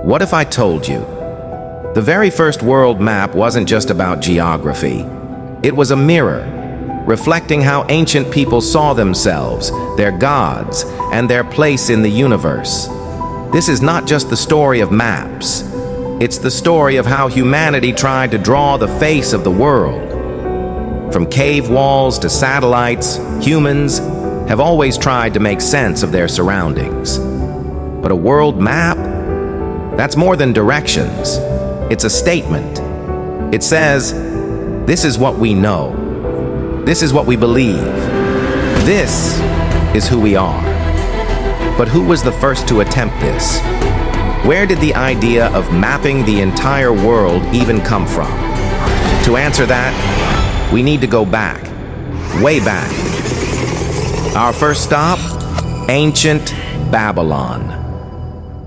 What if I told you? The very first world map wasn't just about geography. It was a mirror, reflecting how ancient people saw themselves, their gods, and their place in the universe. This is not just the story of maps. It's the story of how humanity tried to draw the face of the world. From cave walls to satellites, humans have always tried to make sense of their surroundings. But a world map? That's more than directions. It's a statement. It says, this is what we know. This is what we believe. This is who we are. But who was the first to attempt this? Where did the idea of mapping the entire world even come from? To answer that, we need to go back, way back. Our first stop, ancient Babylon.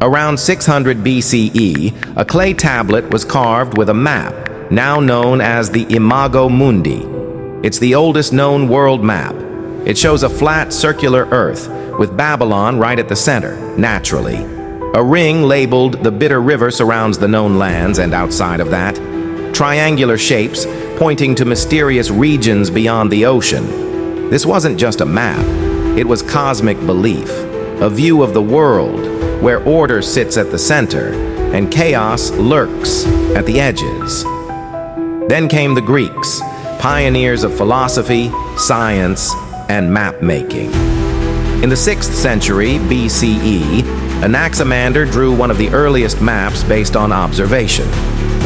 Around 600 BCE, a clay tablet was carved with a map, now known as the Imago Mundi. It's the oldest known world map. It shows a flat, circular Earth, with Babylon right at the center, naturally. A ring labeled the Bitter River surrounds the known lands, and outside of that, triangular shapes pointing to mysterious regions beyond the ocean. This wasn't just a map, it was cosmic belief, a view of the world where order sits at the center and chaos lurks at the edges. Then came the Greeks, pioneers of philosophy, science, and map-making. In the 6th century BCE, Anaximander drew one of the earliest maps based on observation.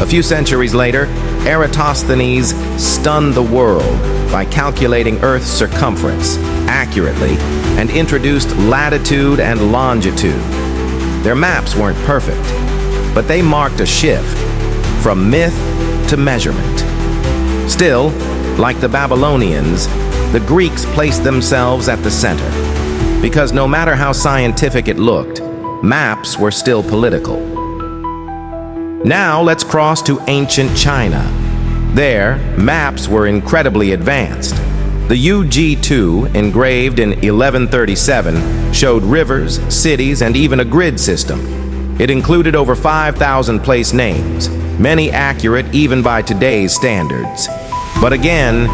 A few centuries later, Eratosthenes stunned the world by calculating Earth's circumference accurately and introduced latitude and longitude. Their maps weren't perfect, but they marked a shift from myth to measurement. Still, like the Babylonians, the Greeks placed themselves at the center, because no matter how scientific it looked, maps were still political. Now let's cross to ancient China. There, maps were incredibly advanced. The UG2, engraved in 1137, showed rivers, cities, and even a grid system. It included over 5,000 place names, many accurate even by today's standards. But again,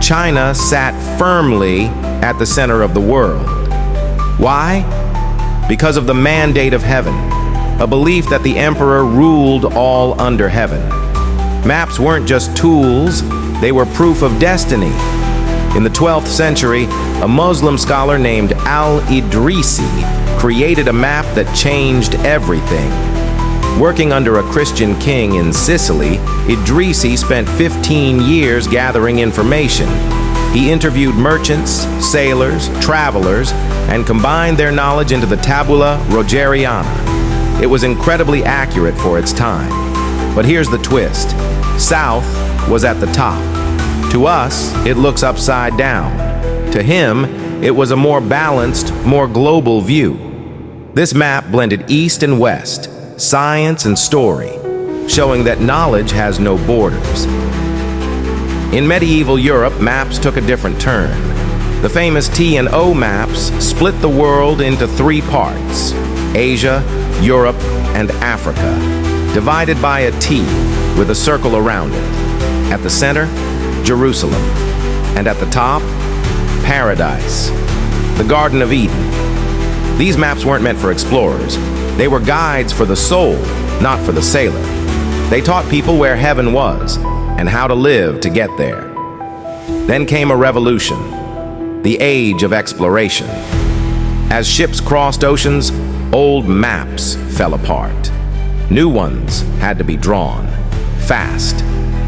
China sat firmly at the center of the world. Why? Because of the mandate of heaven, a belief that the emperor ruled all under heaven. Maps weren't just tools, they were proof of destiny. In the 12th century, a Muslim scholar named Al-Idrisi created a map that changed everything. Working under a Christian king in Sicily, Idrisi spent 15 years gathering information. He interviewed merchants, sailors, travelers, and combined their knowledge into the Tabula Rogeriana. It was incredibly accurate for its time. But here's the twist. South was at the top. To us, it looks upside down. To him, it was a more balanced, more global view. This map blended east and west, science and story, showing that knowledge has no borders. In medieval Europe, maps took a different turn. The famous T and O maps split the world into 3 parts: Asia, Europe, and Africa, divided by a T with a circle around it. At the center, Jerusalem, and at the top, Paradise, the Garden of Eden. These maps weren't meant for explorers. They were guides for the soul, not for the sailor. They taught people where heaven was and how to live to get there. Then came a revolution, the age of exploration. As ships crossed oceans, old maps fell apart. New ones had to be drawn, fast.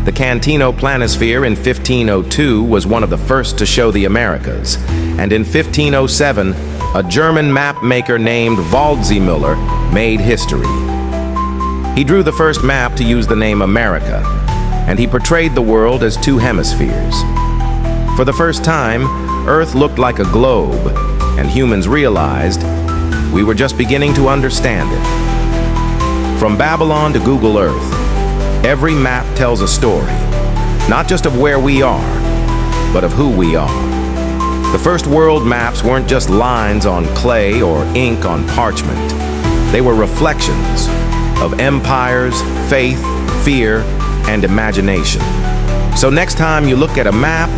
The Cantino planisphere in 1502 was one of the first to show the Americas, and in 1507, a German map maker named Waldseemüller made history. He drew the first map to use the name America, and he portrayed the world as 2 hemispheres. For the first time, Earth looked like a globe, and humans realized we were just beginning to understand it. From Babylon to Google Earth, every map tells a story, not just of where we are, but of who we are. The first world maps weren't just lines on clay or ink on parchment. They were reflections, of empires, faith, fear, and imagination. So next time you look at a map,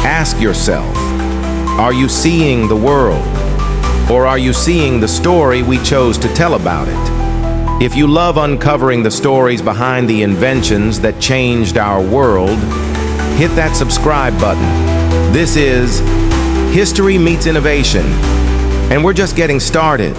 ask yourself, are you seeing the world? Or are you seeing the story we chose to tell about it? If you love uncovering the stories behind the inventions that changed our world, hit that subscribe button. This is History Meets Innovation, and we're just getting started.